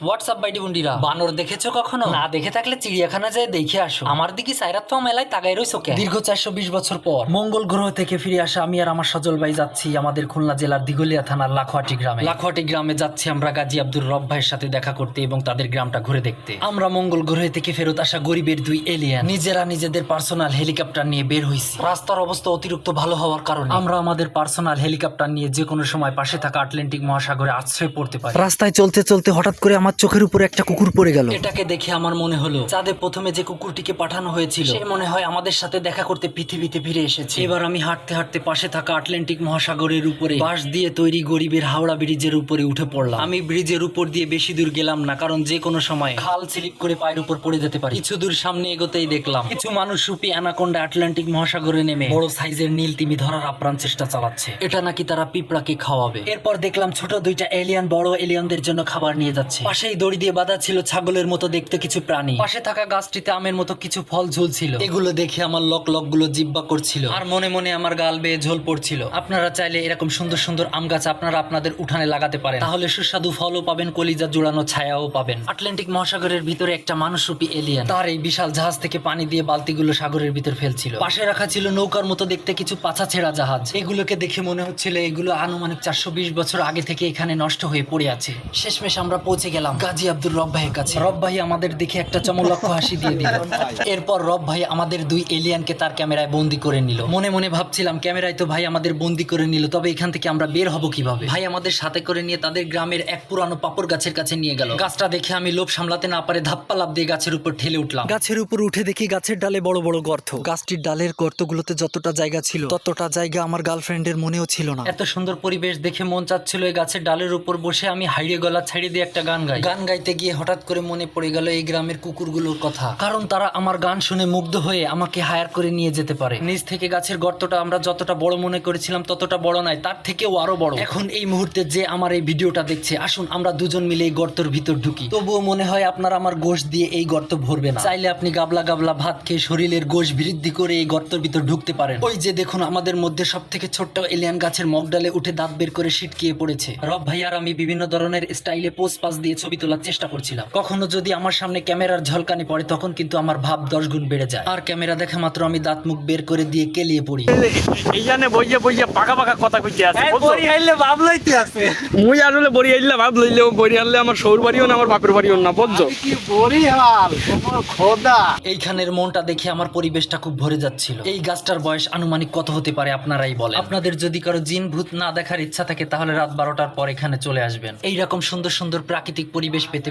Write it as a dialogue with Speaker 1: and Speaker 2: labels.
Speaker 1: WhatsApp বাইডি বন্ডিরা, বানর দেখেছো কখনো? না দেখে থাকলে চিড়িয়াখানা যায় দেখে আসো। আমার দিকে সাইরাত তো মেলায় তাকাই রইছো কেন? দীর্ঘ 420 বছর পর মঙ্গল গ্রহ থেকে ফিরে আসা আমি আর আমার সজল ভাই যাচ্ছি আমাদের খুলনা জেলার দিঘলিয়া থানার লাখোয়াটি গ্রামে। লাখোয়াটি গ্রামে যাচ্ছি আমরা গাজী আব্দুর রব ভাইয়ের সাথে দেখা করতে এবং তাদের গ্রামটা ঘুরে দেখতে। আমরা মঙ্গল গ্রহে থেকে ফেরত আসা গরিবের দুই এলিয়েন নিজেরা নিজেদের পার্সোনাল হেলিকপ্টার নিয়ে বের হইছি। রাস্তার অবস্থা অতিরিক্ত ভালো হওয়ার কারণে আমরা আমাদের পার্সোনাল হেলিকপ্টার নিয়ে যে কোনো সময় পাশে থাকা আটলান্টিক মহাসাগরে আশ্রয় পড়তে পারি। রাস্তায় চলতে চলতে হঠাৎ করে আমার চোখের উপরে একটা কুকুর পড়ে গেল। এটাকে দেখে আমার মনে হলো চাঁদে প্রথমে যে কুকুরটিকে পাঠানো হয়েছিল সে মনে হয় আমাদের সাথে দেখা করতে পৃথিবীতে ফিরে এসেছে। এবার আমি হাঁটতে হাঁটতে পাশে থাকা আটলান্টিক মহাসাগরের উপরে বাঁশ দিয়ে তৈরি গরিবের হাওড়া ব্রিজের উপরে উঠে পড়লাম। আমি ব্রিজের উপর দিয়ে বেশি দূর গেলাম না, কারণ যে কোনো সময় খাল স্লিপ করে পায়ের উপর পড়ে যেতে পারে। কিছু দূর সামনে এগোতেই দেখলাম কিছু মানুষ রূপী অ্যানাকোন্ডা আটলান্টিক মহাসাগরে নেমে বড় সাইজের নীল তিমি ধরার আপ্রাণ চেষ্টা চালাচ্ছে। এটা নাকি তারা পিঁপড়াকে খাওয়াবে। এরপর দেখলাম ছোট দুইটা এলিয়ান বড় এলিয়ানদের জন্য খাবার নিয়ে যাচ্ছে। পাশেই দড়ি দিয়ে বাঁধা ছিল ছাগলের মতো দেখতে কিছু প্রাণী। পাশে থাকা গাছটিতে আমের মতো কিছু ফল ঝুলছিল। এগুলো দেখে আমার লক লক গুলো জিব্বা করছিল আর মনে মনে আমার গাল বেয়ে ঝোল পড়ছিল। আপনারা চাইলে এরকম সুন্দর সুন্দর আম গাছ আপনারা আপনাদের উঠানে লাগাতে পারেন, তাহলে সুস্বাদু ফলও পাবেন, কলিজা জোড়ানো ছায়াও পাবেন। আটলান্টিক মহাসাগরের ভিতরে একটা মানুষরূপী এলিয়ান তার এই বিশাল জাহাজ থেকে পানি দিয়ে বালতিগুলো সাগরের ভিতর ফেলছিল। পাশে রাখা ছিল নৌকার মতো দেখতে কিছু পাছা ছেঁড়া জাহাজ। এগুলোকে দেখে মনে হচ্ছিল এগুলো আনুমানিক 420 বছর আগে থেকে এখানে নষ্ট হয়ে পড়ে আছে। শেষমেশ আমরা পৌঁছে গেলাম গাজী আব্দুর রব ভাইয়ের কাছে। রব ভাই আমাদের দেখে একটা চমলক্ষ হাসি দিয়ে দিল। এরপর রব ভাই আমাদের দুই এলিয়ানকে তার ক্যামেরায় বন্দি করে নিল। মনে মনে ভাবছিলাম ক্যামেরায় তো ভাই আমাদের বন্দি করে নিল, তবে এখান থেকে আমরা বের হব কিভাবে? ভাই আমাদের সাথে করে নিয়ে তাদের গ্রামের এক পুরানো পাপড় গাছের কাছে নিয়ে গেল। গাছটা দেখে আমি লোভ সামলাতে না পারে ধাপ্পা লাফ দিয়ে গাছের উপর ঠেলে উঠলাম। গাছের উপর উঠে দেখি গাছের ডালে বড় বড় গর্ত। গাছটির ডালের গর্তগুলোতে যতটা জায়গা ছিল ততটা জায়গা আমার গার্লফ্রেন্ডের মনেও ছিল না। এত সুন্দর পরিবেশ দেখে মন চাচ্ছিল এই গাছের ডালের উপর বসে আমি হাইড়ে গলা ছেড়ে দিয়ে একটা গান গাই। গান গাইতে গিয়ে হঠাৎ করে মনে পড়ে গেল এই গ্রামের কুকুরগুলোর কথা, কারণ তারা আমার গান শুনে মুগ্ধ হয়ে আমাকে হায়ার করে নিয়ে যেতে পারে। নিচ থেকে গাছের গর্তটা আমরা যতটা বড় মনে করেছিলাম ততটা বড় নয়, তার থেকেও আরো বড়। এখন এই মুহূর্তে যে আমার এই ভিডিওটা দেখছে, আসুন আমরা দুজন মিলে এই গর্তের ভিতর ঢুকি। তবুও মনে হয় আপনার আমার গোশত দিয়ে এই গর্ত ভরবে না। চাইলে আপনি গাবলা গাবলা ভাত খেয়ে শরীরের গোশ বৃদ্ধি করে এই গর্তের ভিতর ঢুকতে পারেন। ওই যে দেখুন আমাদের মধ্যে সব থেকে ছোট্ট এলিয়ান গাছের মগডালে উঠে দাঁত বের করে সিটকিয়ে পড়েছে। রব ভাই আর আমি বিভিন্ন ধরনের স্টাইলে পোজ পাস দিয়ে ছবি তোলার চেষ্টা করছিলাম। কখনো যদি আমার সামনে ক্যামেরার ঝলকানি পড়ে তখন কিন্তু আমার ভাব 10 গুণ বেড়ে যায়। আর ক্যামেরা দেখা মাত্র আমি দাঁত মুখ বের করে দিয়ে কেলিয়ে পড়ি।
Speaker 2: এইখানে বইয়া বইয়া পাকা পাকা কথা কইতে আছে।
Speaker 3: বড়ি হাইলে ভাব লইতে আছে।
Speaker 2: মুই আসলে বড়ি আইলে ভাব লইলেও বড়ি আনলে আমার শৌর বাড়িও না আমার বাপের বাড়িও না, বুঝছো?
Speaker 3: কি বড়ি হাল তোমার খোদা।
Speaker 1: এইখানের মনটা দেখে আমার পরিবেশটা খুব ভরে যাচ্ছিল। এই গাছটার বয়স আনুমানিক কত হতে পারে আপনারাই বলেন। আপনাদের যদি কারো জিন ভূত না দেখার ইচ্ছা থাকে তাহলে রাত 12টার পর এখানে চলে আসবেন। এইরকম সুন্দর সুন্দর প্রাকৃতিক পরিবেশ পেতে।